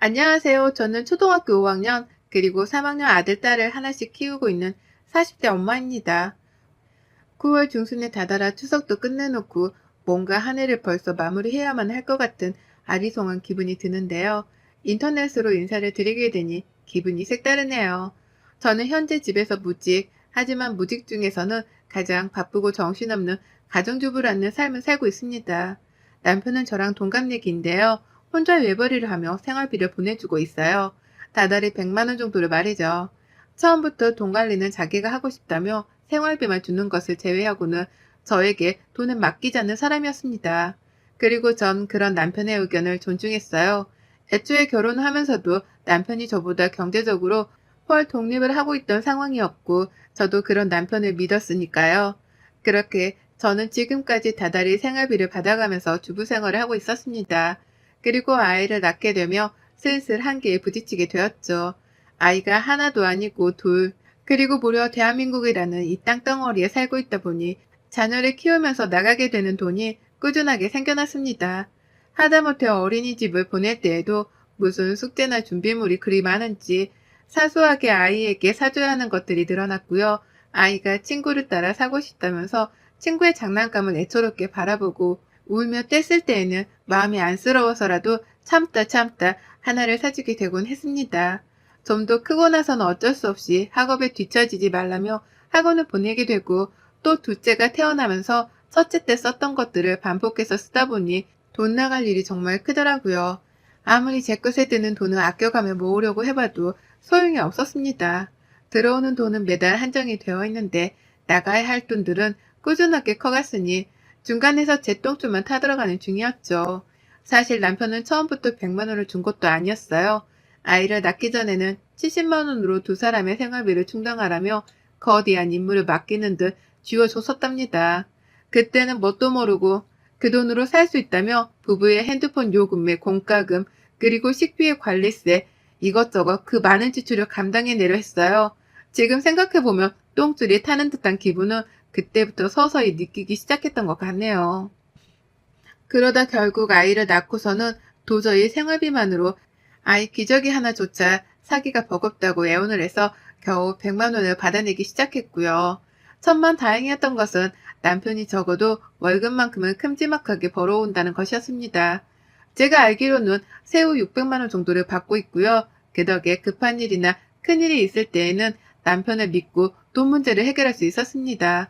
안녕하세요. 저는 초등학교 5학년, 그리고 3학년 아들, 딸을 하나씩 키우고 있는 40대 엄마입니다. 9월 중순에 다다라 추석도 끝내놓고 뭔가 한 해를 벌써 마무리해야만 할 것 같은 아리송한 기분이 드는데요. 인터넷으로 인사를 드리게 되니 기분이 색다르네요. 저는 현재 집에서 무직, 하지만 무직 중에서는 가장 바쁘고 정신없는 가정주부라는 삶을 살고 있습니다. 남편은 저랑 동갑내기인데요. 혼자 외벌이를 하며 생활비를 보내주고 있어요. 다달이 100만 원 정도를 말이죠. 처음부터 돈 관리는 자기가 하고 싶다며 생활비만 주는 것을 제외하고는 저에게 돈을 맡기자는 사람이었습니다. 그리고 전 그런 남편의 의견을 존중했어요. 애초에 결혼을 하면서도 남편이 저보다 경제적으로 훨 독립을 하고 있던 상황이었고 저도 그런 남편을 믿었으니까요. 그렇게 저는 지금까지 다달이 생활비를 받아가면서 주부 생활을 하고 있었습니다. 그리고 아이를 낳게 되며 슬슬 한계에 부딪히게 되었죠. 아이가 하나도 아니고 둘, 그리고 무려 대한민국이라는 이 땅덩어리에 살고 있다 보니 자녀를 키우면서 나가게 되는 돈이 꾸준하게 생겨났습니다. 하다못해 어린이집을 보낼 때에도 무슨 숙제나 준비물이 그리 많은지 사소하게 아이에게 사줘야 하는 것들이 늘어났고요. 아이가 친구를 따라 사고 싶다면서 친구의 장난감을 애처롭게 바라보고 울며 뗐을 때에는 마음이 안쓰러워서라도 참다 하나를 사주게 되곤 했습니다. 좀 더 크고 나서는 어쩔 수 없이 학업에 뒤처지지 말라며 학원을 보내게 되고 또 둘째가 태어나면서 첫째 때 썼던 것들을 반복해서 쓰다 보니 돈 나갈 일이 정말 크더라고요. 아무리 제 것에 드는 돈을 아껴가며 모으려고 해봐도 소용이 없었습니다. 들어오는 돈은 매달 한정이 되어 있는데 나가야 할 돈들은 꾸준하게 커갔으니 중간에서 제 똥줄만 타들어가는 중이었죠. 사실 남편은 처음부터 100만 원을 준 것도 아니었어요. 아이를 낳기 전에는 70만 원으로 두 사람의 생활비를 충당하라며 거대한 임무를 맡기는 듯 쥐어줬었답니다. 그때는 뭣도 모르고 그 돈으로 살 수 있다며 부부의 핸드폰 요금에 공과금, 그리고 식비의 관리세, 이것저것 그 많은 지출을 감당해내려 했어요. 지금 생각해보면 똥줄이 타는 듯한 기분은 그때부터 서서히 느끼기 시작했던 것 같네요. 그러다 결국 아이를 낳고서는 도저히 생활비만으로 아이 기저귀 하나조차 사기가 버겁다고 애원을 해서 겨우 100만 원을 받아내기 시작했고요. 천만 다행이었던 것은 남편이 적어도 월급만큼은 큼지막하게 벌어온다는 것이었습니다. 제가 알기로는 세후 600만 원 정도를 받고 있고요. 그 덕에 급한 일이나 큰일이 있을 때에는 남편을 믿고 돈 문제를 해결할 수 있었습니다.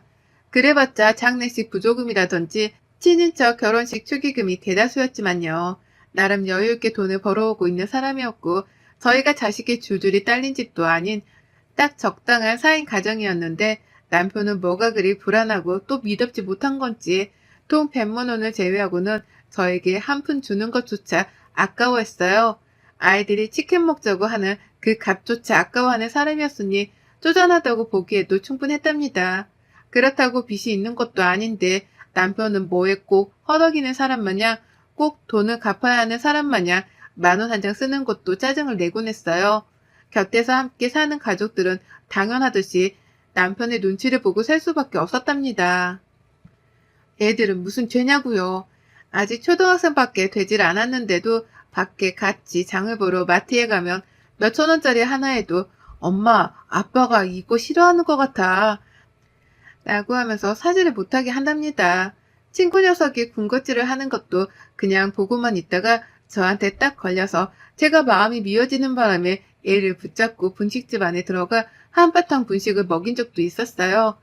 그래봤자 장례식 부조금이라든지 친인척 결혼식 축의금이 대다수였지만요. 나름 여유있게 돈을 벌어오고 있는 사람이었고 저희가 자식이 줄줄이 딸린 집도 아닌 딱 적당한 4인 가정이었는데 남편은 뭐가 그리 불안하고 또 미덥지 못한 건지 돈 100만 원을 제외하고는 저에게 한 푼 주는 것조차 아까워했어요. 아이들이 치킨 먹자고 하는 그 값조차 아까워하는 사람이었으니 쪼잔하다고 보기에도 충분했답니다. 그렇다고 빚이 있는 것도 아닌데 남편은 뭐에 꼭 허덕이는 사람 마냥 꼭 돈을 갚아야 하는 사람 마냥 10,000원 한 장 쓰는 것도 짜증을 내곤 했어요. 곁에서 함께 사는 가족들은 당연하듯이 남편의 눈치를 보고 살 수밖에 없었답니다. 애들은 무슨 죄냐고요. 아직 초등학생밖에 되질 않았는데도 밖에 같이 장을 보러 마트에 가면 몇천 원짜리 하나에도 엄마, 아빠가 이거 싫어하는 것 같아 라고 하면서 사지를 못하게 한답니다. 친구 녀석이 군것질을 하는 것도 그냥 보고만 있다가 저한테 딱 걸려서 제가 마음이 미어지는 바람에 애를 붙잡고 분식집 안에 들어가 한바탕 분식을 먹인 적도 있었어요.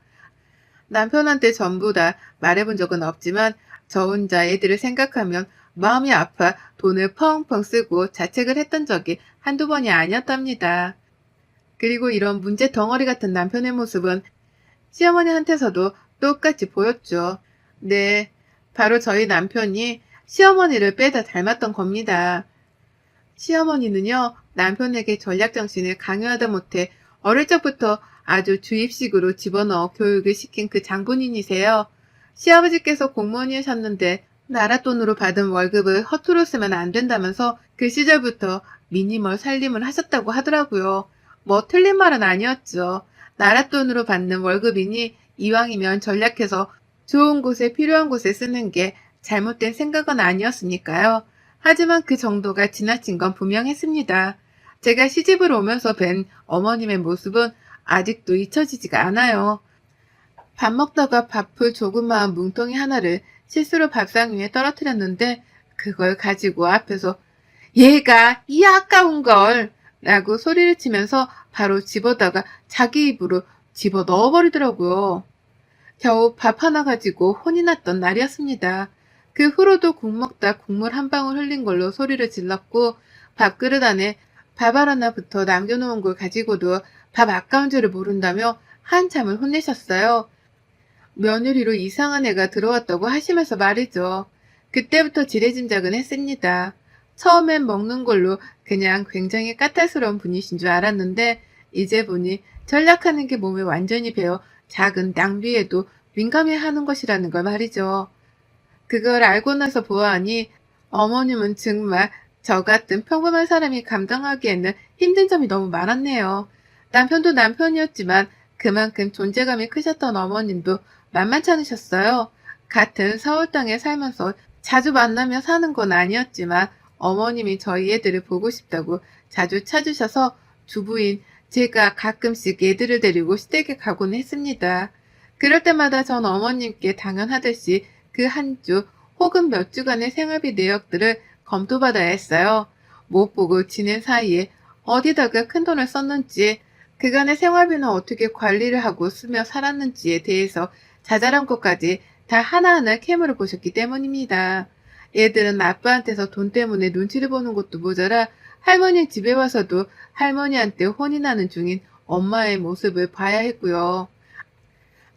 남편한테 전부 다 말해본 적은 없지만 저 혼자 애들을 생각하면 마음이 아파 돈을 펑펑 쓰고 자책을 했던 적이 한두 번이 아니었답니다. 그리고 이런 문제 덩어리 같은 남편의 모습은 시어머니한테서도 똑같이 보였죠. 네, 바로 저희 남편이 시어머니를 빼다 닮았던 겁니다. 시어머니는요, 남편에게 전략정신을 강요하다 못해 어릴 적부터 아주 주입식으로 집어넣어 교육을 시킨 그 장본인이세요. 시아버지께서 공무원이셨는데 나라 돈으로 받은 월급을 허투루 쓰면 안 된다면서 그 시절부터 미니멀 살림을 하셨다고 하더라고요. 뭐 틀린 말은 아니었죠. 나라 돈으로 받는 월급이니 이왕이면 전략해서 좋은 곳에 필요한 곳에 쓰는 게 잘못된 생각은 아니었으니까요. 하지만 그 정도가 지나친 건 분명했습니다. 제가 시집을 오면서 뵌 어머님의 모습은 아직도 잊혀지지가 않아요. 밥 먹다가 밥풀 조그마한 뭉텅이 하나를 실수로 밥상 위에 떨어뜨렸는데 그걸 가지고 앞에서 얘가 이 아까운 걸 라고 소리를 치면서 바로 집어다가 자기 입으로 집어 넣어버리더라고요. 겨우 밥 하나 가지고 혼이 났던 날이었습니다. 그 후로도 국 먹다 국물 한 방울 흘린 걸로 소리를 질렀고 밥그릇 안에 밥알 하나부터 남겨놓은 걸 가지고도 밥 아까운 줄을 모른다며 한참을 혼내셨어요. 며느리로 이상한 애가 들어왔다고 하시면서 말이죠. 그때부터 지레짐작은 했습니다. 처음엔 먹는 걸로 그냥 굉장히 까탈스러운 분이신 줄 알았는데 이제 보니 전략하는 게 몸에 완전히 배어 작은 낭비에도 민감해하는 것이라는 걸 말이죠. 그걸 알고 나서 보아하니 어머님은 정말 저 같은 평범한 사람이 감당하기에는 힘든 점이 너무 많았네요. 남편도 남편이었지만 그만큼 존재감이 크셨던 어머님도 만만치 않으셨어요. 같은 서울 땅에 살면서 자주 만나며 사는 건 아니었지만 어머님이 저희 애들을 보고 싶다고 자주 찾으셔서 주부인 제가 가끔씩 애들을 데리고 시댁에 가곤 했습니다. 그럴 때마다 전 어머님께 당연하듯이 그 한 주 혹은 몇 주간의 생활비 내역들을 검토받아야 했어요. 못 보고 지낸 사이에 어디다가 큰돈을 썼는지, 그간의 생활비는 어떻게 관리를 하고 쓰며 살았는지에 대해서 자잘한 것까지 다 하나하나 캐물어 보셨기 때문입니다. 얘들은 아빠한테서 돈 때문에 눈치를 보는 것도 모자라 할머니 집에 와서도 할머니한테 혼이 나는 중인 엄마의 모습을 봐야 했고요.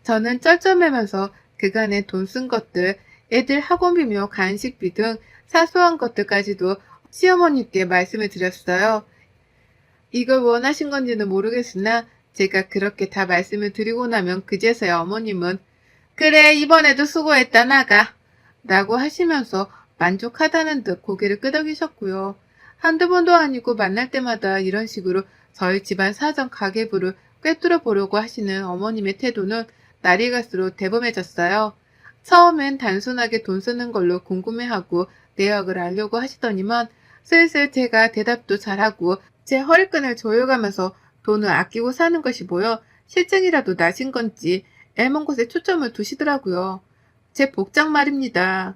저는 쩔쩔매면서 그간에 돈 쓴 것들, 애들 학원비며 간식비 등 사소한 것들까지도 시어머니께 말씀을 드렸어요. 이걸 원하신 건지는 모르겠으나 제가 그렇게 다 말씀을 드리고 나면 그제서야 어머님은 그래 이번에도 수고했다 나가 라고 하시면서 만족하다는 듯 고개를 끄덕이셨고요. 한두 번도 아니고 만날 때마다 이런 식으로 저희 집안 사정 가계부를 꿰뚫어 보려고 하시는 어머님의 태도는 날이 갈수록 대범해졌어요. 처음엔 단순하게 돈 쓰는 걸로 궁금해하고 내역을 알려고 하시더니만 슬슬 제가 대답도 잘하고 제 허리끈을 조여가면서 돈을 아끼고 사는 것이 보여 실증이라도 나신 건지 애먼 곳에 초점을 두시더라고요. 제 복장 말입니다.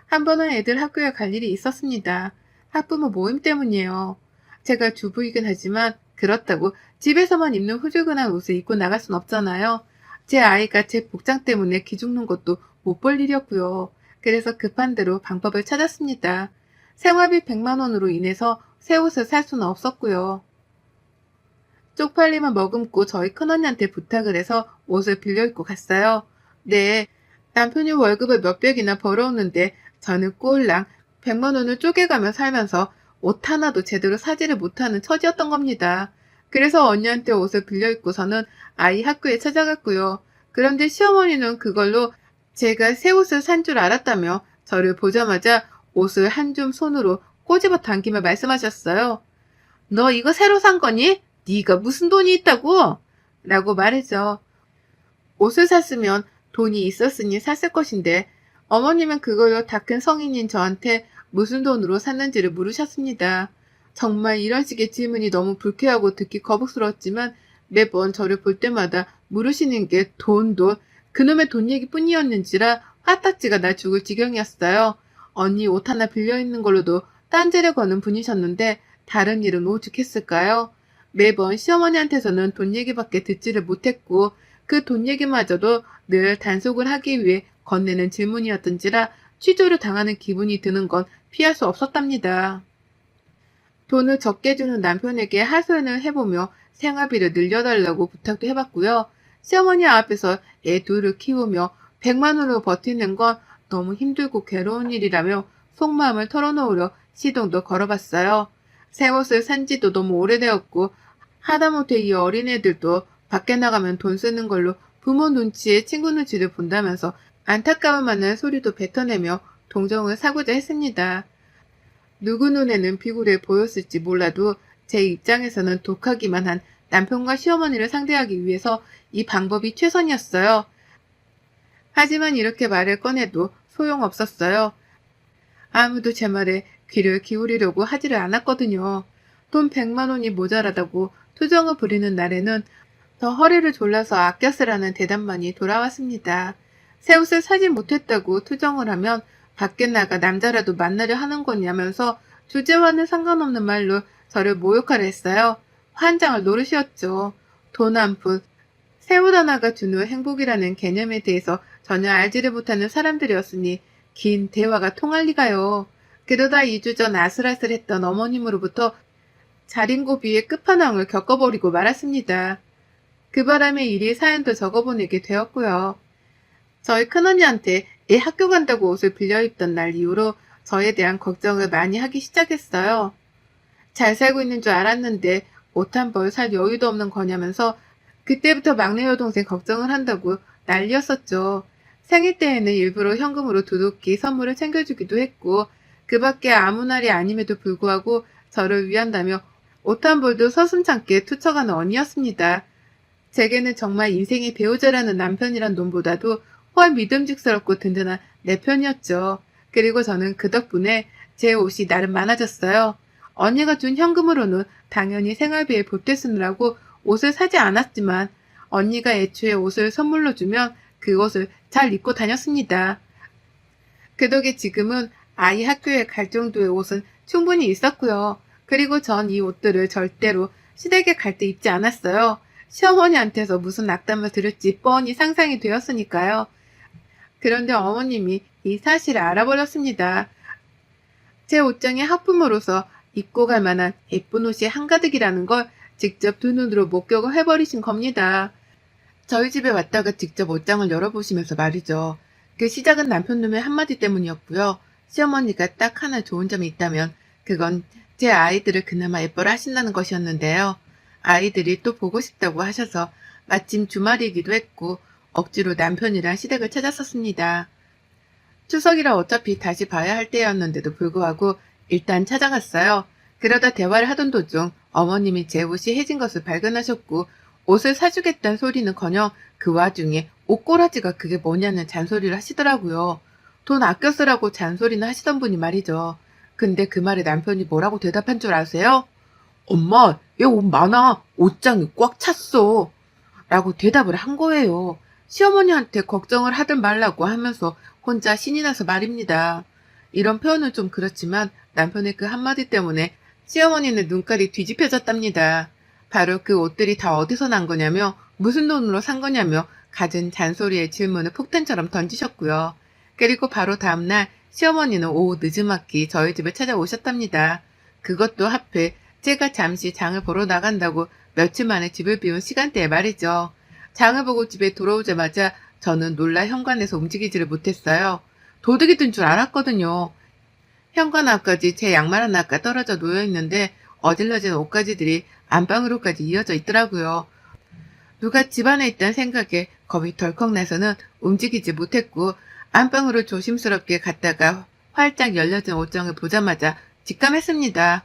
한 번은 애들 학교에 갈 일이 있었습니다. 학부모 모임 때문이에요. 제가 주부이긴 하지만 그렇다고 집에서만 입는 후줄근한 옷을 입고 나갈 순 없잖아요. 제 아이가 제 복장 때문에 기죽는 것도 못 볼 일이었고요. 그래서 급한 대로 방법을 찾았습니다. 생활비 100만 원으로 인해서 새 옷을 살 수는 없었고요. 쪽팔림을 머금고 저희 큰언니한테 부탁을 해서 옷을 빌려 입고 갔어요. 네, 남편이 월급을 몇백이나 벌어오는데 저는 꼴랑 100만 원을 쪼개가며 살면서 옷 하나도 제대로 사지를 못하는 처지였던 겁니다. 그래서 언니한테 옷을 빌려 입고서는 아이 학교에 찾아갔고요. 그런데 시어머니는 그걸로 제가 새 옷을 산 줄 알았다며 저를 보자마자 옷을 한 줌 손으로 꼬집어 당기며 말씀하셨어요. 너 이거 새로 산 거니? 네가 무슨 돈이 있다고? 라고 말했죠. 옷을 샀으면 돈이 있었으니 샀을 것인데 어머님은 그걸로 다 큰 성인인 저한테 무슨 돈으로 샀는지를 물으셨습니다. 정말 이런 식의 질문이 너무 불쾌하고 듣기 거북스러웠지만 매번 저를 볼 때마다 물으시는 게 돈, 그놈의 돈 얘기뿐이었는지라 화딱지가 날 죽을 지경이었어요. 언니 옷 하나 빌려 있는 걸로도 딴지를 거는 분이셨는데 다른 일은 오죽했을까요? 매번 시어머니한테서는 돈 얘기밖에 듣지를 못했고 그 돈 얘기마저도 늘 단속을 하기 위해 건네는 질문이었던지라 취조를 당하는 기분이 드는 건 피할 수 없었답니다. 돈을 적게 주는 남편에게 하소연을 해보며 생활비를 늘려달라고 부탁도 해봤고요. 시어머니 앞에서 애 둘을 키우며 100만 원으로 버티는 건 너무 힘들고 괴로운 일이라며 속마음을 털어놓으려 시동도 걸어봤어요. 새 옷을 산 지도 너무 오래되었고 하다못해 이 어린애들도 밖에 나가면 돈 쓰는 걸로 부모 눈치에 친구 눈치를 본다면서 안타까운 많은 소리도 뱉어내며 동정을 사고자 했습니다. 누구 눈에는 비굴해 보였을지 몰라도 제 입장에서는 독하기만 한 남편과 시어머니를 상대하기 위해서 이 방법이 최선이었어요. 하지만 이렇게 말을 꺼내도 소용없었어요. 아무도 제 말에 귀를 기울이려고 하지를 않았거든요. 돈 100만 원이 모자라다고 투정을 부리는 날에는 더 허리를 졸라서 아껴 쓰라는 대답만이 돌아왔습니다. 새 옷을 사지 못했다고 투정을 하면 밖에 나가 남자라도 만나려 하는 거냐면서 주제와는 상관없는 말로 저를 모욕하려 했어요. 환장을 노릇이었죠. 돈 한 푼, 새 옷 하나가 주는 행복이라는 개념에 대해서 전혀 알지를 못하는 사람들이었으니 긴 대화가 통할 리가요. 그러다 2주 전 아슬아슬했던 어머님으로부터 자린고비의 끝판왕을 겪어버리고 말았습니다. 그 바람에 일이 사연도 적어보내게 되었고요. 저희 큰언니한테 애 학교 간다고 옷을 빌려 입던 날 이후로 저에 대한 걱정을 많이 하기 시작했어요. 잘 살고 있는 줄 알았는데 옷 한 벌 살 여유도 없는 거냐면서 그때부터 막내 여동생 걱정을 한다고 난리였었죠. 생일 때에는 일부러 현금으로 두둑히 선물을 챙겨주기도 했고 그 밖에 아무 날이 아님에도 불구하고 저를 위한다며 옷 한 벌도 서슴찮게 투척하는 언니였습니다. 제게는 정말 인생의 배우자라는 남편이란 놈보다도 훨 믿음직스럽고 든든한 내 편이었죠. 그리고 저는 그 덕분에 제 옷이 나름 많아졌어요. 언니가 준 현금으로는 당연히 생활비에 보태 쓰느라고 옷을 사지 않았지만 언니가 애초에 옷을 선물로 주면 그 옷을 잘 입고 다녔습니다. 그 덕에 지금은 아이 학교에 갈 정도의 옷은 충분히 있었고요. 그리고 전 이 옷들을 절대로 시댁에 갈 때 입지 않았어요. 시어머니한테서 무슨 악담을 들을지 뻔히 상상이 되었으니까요. 그런데 어머님이 이 사실을 알아버렸습니다. 제 옷장의 하품으로서 입고 갈 만한 예쁜 옷이 한가득이라는 걸 직접 두 눈으로 목격을 해버리신 겁니다. 저희 집에 왔다가 직접 옷장을 열어보시면서 말이죠. 그 시작은 남편놈의 한마디 때문이었고요. 시어머니가 딱 하나 좋은 점이 있다면 그건 제 아이들을 그나마 예뻐라 하신다는 것이었는데요. 아이들이 또 보고 싶다고 하셔서 마침 주말이기도 했고 억지로 남편이랑 시댁을 찾았었습니다. 추석이라 어차피 다시 봐야 할 때였는데도 불구하고 일단 찾아갔어요. 그러다 대화를 하던 도중 어머님이 제 옷이 해진 것을 발견하셨고 옷을 사주겠다는 소리는커녕 그 와중에 옷꼬라지가 그게 뭐냐는 잔소리를 하시더라고요. 돈 아껴 쓰라고 잔소리는 하시던 분이 말이죠. 근데 그 말에 남편이 뭐라고 대답한 줄 아세요? 엄마, 얘 옷 많아. 옷장이 꽉 찼어. 라고 대답을 한 거예요. 시어머니한테 걱정을 하든 말라고 하면서 혼자 신이 나서 말입니다. 이런 표현은 좀 그렇지만 남편의 그 한마디 때문에 시어머니는 눈깔이 뒤집혀졌답니다. 바로 그 옷들이 다 어디서 난 거냐며 무슨 돈으로 산 거냐며 갖은 잔소리의 질문을 폭탄처럼 던지셨고요. 그리고 바로 다음날 시어머니는 오후 늦지막히 저희 집에 찾아오셨답니다. 그것도 하필 제가 잠시 장을 보러 나간다고 며칠 만에 집을 비운 시간대에 말이죠. 장을 보고 집에 돌아오자마자 저는 놀라 현관에서 움직이지를 못했어요. 도둑이 든 줄 알았거든요. 현관 앞까지 제 양말 하나가 떨어져 놓여있는데 어질러진 옷가지들이 안방으로까지 이어져 있더라고요. 누가 집안에 있다는 생각에 겁이 덜컥 나서는 움직이지 못했고 안방으로 조심스럽게 갔다가 활짝 열려진 옷장을 보자마자 직감했습니다.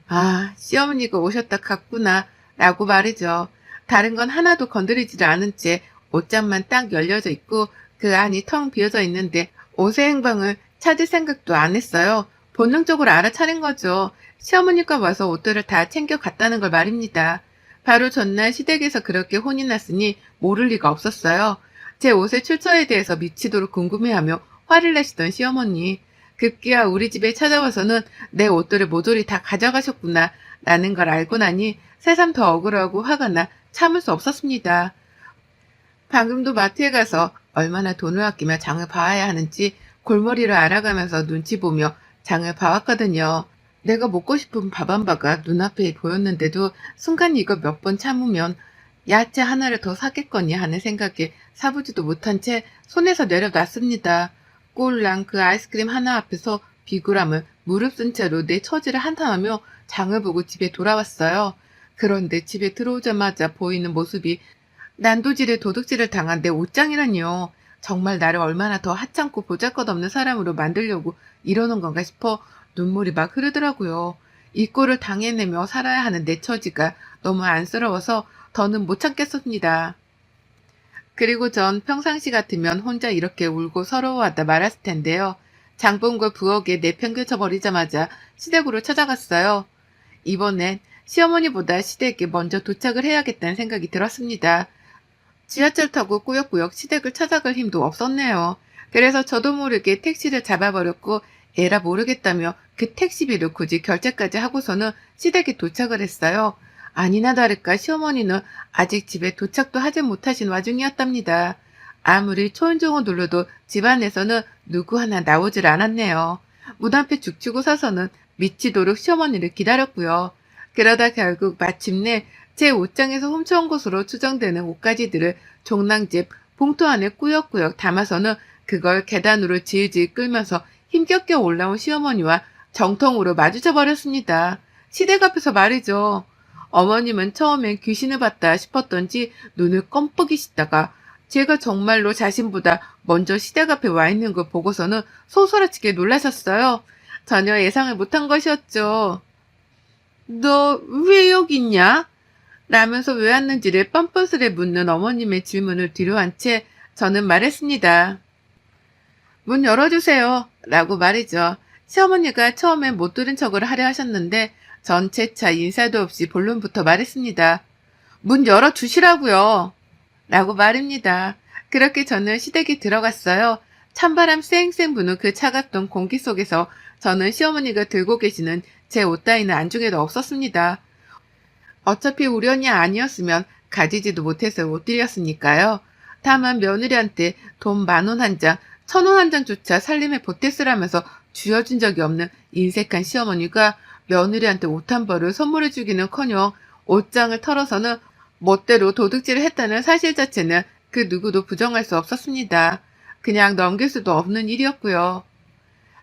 아, 시어머니가 오셨다 갔구나 라고 말이죠. 다른 건 하나도 건드리지를 않은 채 옷장만 딱 열려져 있고 그 안이 텅 비어져 있는데 옷의 행방을 찾을 생각도 안 했어요. 본능적으로 알아차린 거죠. 시어머니가 와서 옷들을 다 챙겨 갔다는 걸 말입니다. 바로 전날 시댁에서 그렇게 혼이 났으니 모를 리가 없었어요. 제 옷의 출처에 대해서 미치도록 궁금해하며 화를 내시던 시어머니. 급기야 우리 집에 찾아와서는 내 옷들을 모조리 다 가져가셨구나 라는 걸 알고 나니 새삼 더 억울하고 화가 나 참을 수 없었습니다. 방금도 마트에 가서 얼마나 돈을 아끼며 장을 봐야 하는지 골머리를 알아가면서 눈치 보며 장을 봐왔거든요. 내가 먹고 싶은 밥 한 바가 눈앞에 보였는데도 순간 이거 몇 번 참으면 야채 하나를 더 사겠거니 하는 생각에 사보지도 못한 채 손에서 내려놨습니다. 꼴랑 그 아이스크림 하나 앞에서 비굴함을 무릅쓴 채로 내 처지를 한탄하며 장을 보고 집에 돌아왔어요. 그런데 집에 들어오자마자 보이는 모습이 난도질에 도둑질을 당한 내 옷장이라니요. 정말 나를 얼마나 더 하찮고 보잘것없는 사람으로 만들려고 이러는 건가 싶어 눈물이 막 흐르더라고요. 이 꼴을 당해내며 살아야 하는 내 처지가 너무 안쓰러워서 더는 못 참겠습니다. 그리고 전 평상시 같으면 혼자 이렇게 울고 서러워하다 말았을 텐데요. 장본과 부엌에 내팽개쳐 버리자마자 시댁으로 찾아갔어요. 이번엔 시어머니보다 시댁에 먼저 도착을 해야겠다는 생각이 들었습니다. 지하철 타고 꾸역꾸역 시댁을 찾아갈 힘도 없었네요. 그래서 저도 모르게 택시를 잡아버렸고 에라 모르겠다며 그 택시비를 굳이 결제까지 하고서는 시댁에 도착을 했어요. 아니나 다를까 시어머니는 아직 집에 도착도 하지 못하신 와중이었답니다. 아무리 초인종을 눌러도 집안에서는 누구 하나 나오질 않았네요. 문 앞에 죽치고 서서는 미치도록 시어머니를 기다렸고요. 그러다 결국 마침내 제 옷장에서 훔쳐온 것으로 추정되는 옷가지들을 종량집 봉투 안에 꾸역꾸역 담아서는 그걸 계단으로 질질 끌면서 힘겹게 올라온 시어머니와 정통으로 마주쳐 버렸습니다. 시댁 앞에서 말이죠. 어머님은 처음엔 귀신을 봤다 싶었던지 눈을 껌뻑이시다가 제가 정말로 자신보다 먼저 시댁 앞에 와 있는 걸 보고서는 소스라치게 놀라셨어요. 전혀 예상을 못한 것이었죠. 너 왜 여기 있냐? 라면서 왜 왔는지를 뻔뻔스레 묻는 어머님의 질문을 뒤로한 채 저는 말했습니다. 문 열어주세요. 라고 말이죠. 시어머니가 처음엔 못 들은 척을 하려 하셨는데 전 재차 인사도 없이 본론부터 말했습니다. 문 열어주시라고요. 라고 말입니다. 그렇게 저는 시댁에 들어갔어요. 찬바람 쌩쌩 부는 그 차갑던 공기 속에서 저는 시어머니가 들고 계시는 제 옷 따위는 안중에도 없었습니다. 어차피 우연이 아니었으면 가지지도 못해서 옷들이었으니까요. 다만 며느리한테 돈 10,000원 한 장, 1,000원 한 장조차 살림에 보태쓰라면서 쥐어준 적이 없는 인색한 시어머니가 며느리한테 옷 한 벌을 선물해주기는커녕 옷장을 털어서는 멋대로 도둑질을 했다는 사실 자체는 그 누구도 부정할 수 없었습니다. 그냥 넘길 수도 없는 일이었고요.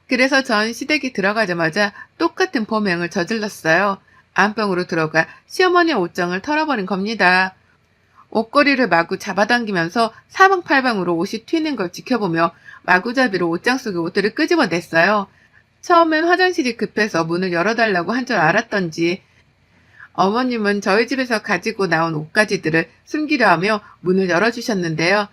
그래서 전 시댁에 들어가자마자 똑같은 범행을 저질렀어요. 안방으로 들어가 시어머니 옷장을 털어버린 겁니다. 옷걸이를 마구 잡아당기면서 사방팔방으로 옷이 튀는 걸 지켜보며 마구잡이로 옷장 속의 옷들을 끄집어냈어요. 처음엔 화장실이 급해서 문을 열어달라고 한 줄 알았던지 어머님은 저희 집에서 가지고 나온 옷가지들을 숨기려 하며 문을 열어주셨는데요.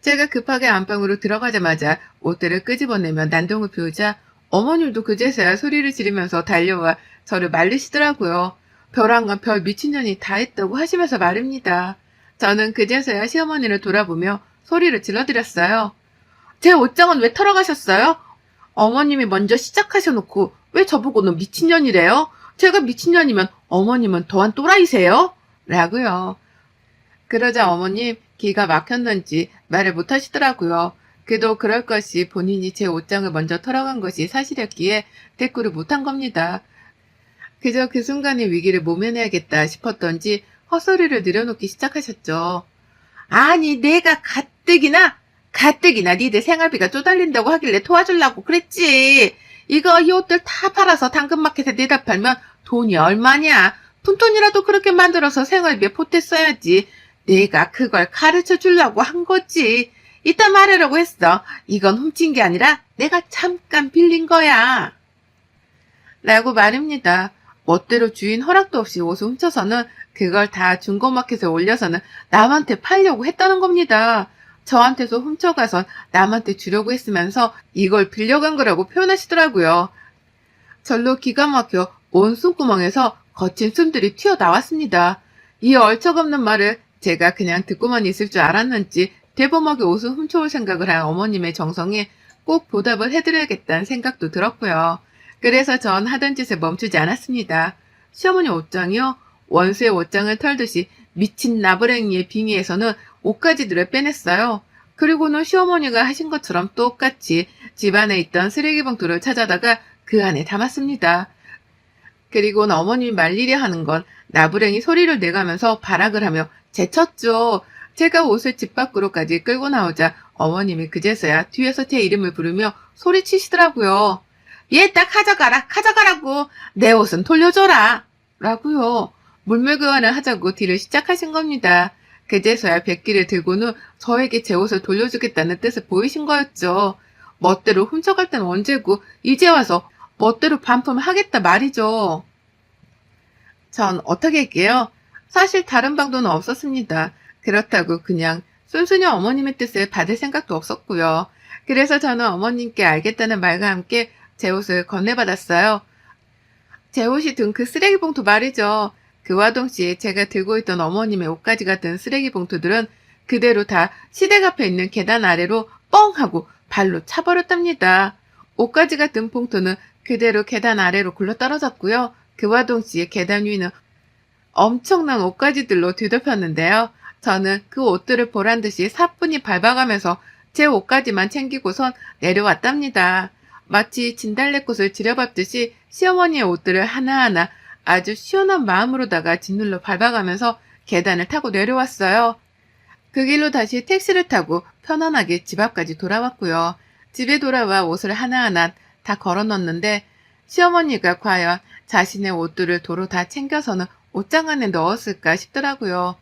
제가 급하게 안방으로 들어가자마자 옷들을 끄집어내며 난동을 피우자 어머님도 그제서야 소리를 지르면서 달려와 저를 말리시더라고요. 벼랑간 별 미친년이 다 했다고 하시면서 말입니다. 저는 그제서야 시어머니를 돌아보며 소리를 질러드렸어요. 제 옷장은 왜 털어가셨어요? 어머님이 먼저 시작하셔놓고 왜 저보고는 미친년이래요? 제가 미친년이면 어머님은 더한 또라이세요? 라고요. 그러자 어머님 기가 막혔는지 말을 못하시더라고요. 그도 그럴 것이 본인이 제 옷장을 먼저 털어간 것이 사실이었기에 대꾸를 못한 겁니다. 그저 그 순간의 위기를 모면해야겠다 싶었던지 헛소리를 늘여놓기 시작하셨죠. 아니 내가 가뜩이나 니들 생활비가 쪼달린다고 하길래 도와주려고 그랬지. 이 옷들 다 팔아서 당근마켓에 내다 팔면 돈이 얼마냐. 푼돈이라도 그렇게 만들어서 생활비에 보탰어야지. 내가 그걸 가르쳐 주려고 한 거지. 이따 말하려고 했어. 이건 훔친 게 아니라 내가 잠깐 빌린 거야. 라고 말입니다. 멋대로 주인 허락도 없이 옷을 훔쳐서는 그걸 다 중고마켓에 올려서는 남한테 팔려고 했다는 겁니다. 저한테서 훔쳐가선 남한테 주려고 했으면서 이걸 빌려간 거라고 표현하시더라고요. 절로 기가 막혀 온 숨구멍에서 거친 숨들이 튀어나왔습니다. 이 얼척없는 말을 제가 그냥 듣고만 있을 줄 알았는지 대범하게 옷을 훔쳐올 생각을 한 어머님의 정성에 꼭 보답을 해드려야겠다는 생각도 들었고요. 그래서 전 하던 짓을 멈추지 않았습니다. 시어머니 옷장이요? 원수의 옷장을 털듯이 미친 나부랭이의 빙의에서는 옷가지들을 빼냈어요. 그리고는 시어머니가 하신 것처럼 똑같이 집안에 있던 쓰레기 봉투를 찾아다가 그 안에 담았습니다. 그리고는 어머님이 말리려 하는 건 나부랭이 소리를 내가면서 발악을 하며 제쳤죠. 제가 옷을 집 밖으로까지 끌고 나오자 어머님이 그제서야 뒤에서 제 이름을 부르며 소리치시더라고요. 얘 딱 가져가라고. 내 옷은 돌려줘라. 라고요. 물물교환을 하자고 딜을 시작하신 겁니다. 그제서야 백기를 들고는 저에게 제 옷을 돌려주겠다는 뜻을 보이신 거였죠. 멋대로 훔쳐갈 땐 언제고 이제 와서 멋대로 반품하겠다 말이죠. 전 어떻게 할게요? 사실 다른 방도는 없었습니다. 그렇다고 그냥 순순히 어머님의 뜻을 받을 생각도 없었고요. 그래서 저는 어머님께 알겠다는 말과 함께 제 옷을 건네받았어요. 제 옷이 든 그 쓰레기 봉투 말이죠. 그와 동시에 제가 들고 있던 어머님의 옷가지가 든 쓰레기 봉투들은 그대로 다 시댁 앞에 있는 계단 아래로 뻥 하고 발로 차버렸답니다. 옷가지가 든 봉투는 그대로 계단 아래로 굴러떨어졌고요. 그와 동시에 계단 위는 엄청난 옷가지들로 뒤덮였는데요. 저는 그 옷들을 보란 듯이 사뿐히 밟아가면서 제 옷가지만 챙기고선 내려왔답니다. 마치 진달래꽃을 지려밟듯이 시어머니의 옷들을 하나하나 아주 시원한 마음으로다가 짓눌러 밟아가면서 계단을 타고 내려왔어요. 그 길로 다시 택시를 타고 편안하게 집 앞까지 돌아왔고요. 집에 돌아와 옷을 하나하나 다 걸어 넣었는데 시어머니가 과연 자신의 옷들을 도로 다 챙겨서는 옷장 안에 넣었을까 싶더라고요.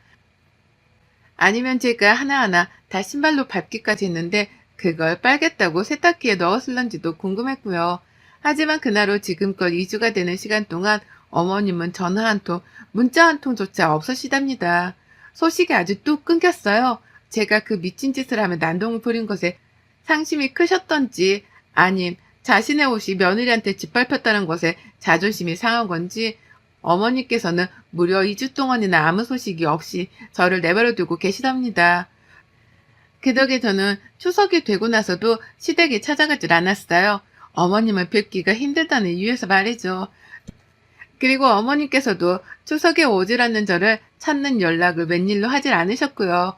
아니면 제가 하나하나 다 신발로 밟기까지 했는데 그걸 빨겠다고 세탁기에 넣었을런지도 궁금했고요. 하지만 그날 후 지금껏 2주가 되는 시간 동안 어머님은 전화 한 통, 문자 한 통조차 없으시답니다. 소식이 아주 뚝 끊겼어요. 제가 그 미친 짓을 하며 난동을 부린 것에 상심이 크셨던지 아님 자신의 옷이 며느리한테 짓밟혔다는 것에 자존심이 상한 건지 어머니께서는 무려 2주 동안이나 아무 소식이 없이 저를 내버려 두고 계시답니다. 그 덕에 저는 추석이 되고 나서도 시댁에 찾아가질 않았어요. 어머님을 뵙기가 힘들다는 이유에서 말이죠. 그리고 어머님께서도 추석에 오질 않는 저를 찾는 연락을 웬일로 하질 않으셨고요.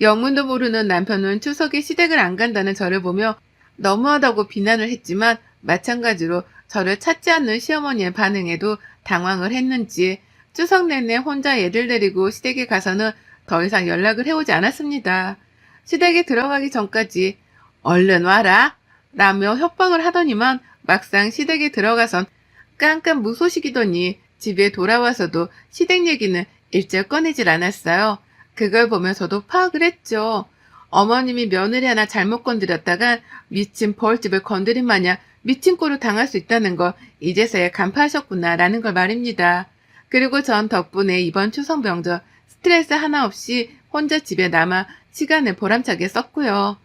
영문도 모르는 남편은 추석에 시댁을 안 간다는 저를 보며 너무하다고 비난을 했지만 마찬가지로 저를 찾지 않는 시어머니의 반응에도 당황을 했는지 추석 내내 혼자 애들 데리고 시댁에 가서는 더 이상 연락을 해오지 않았습니다. 시댁에 들어가기 전까지 얼른 와라 라며 협박을 하더니만 막상 시댁에 들어가선 깜깜 무소식이더니 집에 돌아와서도 시댁 얘기는 일절 꺼내질 않았어요. 그걸 보면 저도 파악을 했죠. 어머님이 며느리 하나 잘못 건드렸다가 미친 벌집을 건드린 마냥 미친 꼴을 당할 수 있다는 걸 이제서야 간파하셨구나라는 걸 말입니다. 그리고 전 덕분에 이번 추석 명절 스트레스 하나 없이 혼자 집에 남아 시간을 보람차게 썼고요.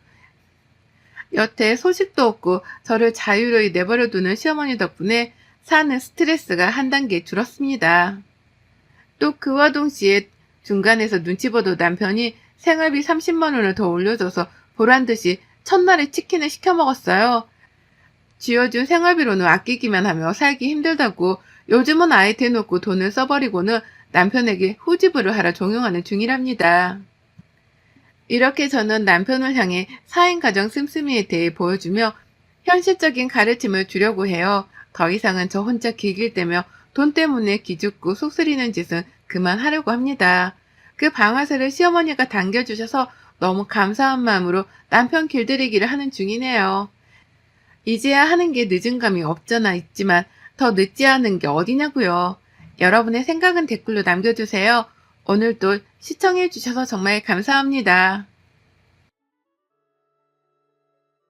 여태 소식도 없고 저를 자유로이 내버려두는 시어머니 덕분에 사는 스트레스가 한 단계 줄었습니다. 또 그와 동시에 중간에서 눈치 보던 남편이 생활비 30만 원을 더 올려줘서 보란듯이 첫날에 치킨을 시켜 먹었어요. 쥐어준 생활비로는 아끼기만 하며 살기 힘들다고 요즘은 아예 대놓고 돈을 써버리고는 남편에게 후지부를 하라 종용하는 중이랍니다. 이렇게 저는 남편을 향해 4인 가정 씀씀이에 대해 보여주며 현실적인 가르침을 주려고 해요. 더 이상은 저 혼자 기길대며 돈 때문에 기죽고 속쓰리는 짓은 그만하려고 합니다. 그 방아쇠를 시어머니가 당겨주셔서 너무 감사한 마음으로 남편 길들이기를 하는 중이네요. 이제야 하는 게 늦은 감이 없잖아 있지만 더 늦지 않은 게 어디냐고요. 여러분의 생각은 댓글로 남겨주세요. 오늘도 시청해주셔서 정말 감사합니다.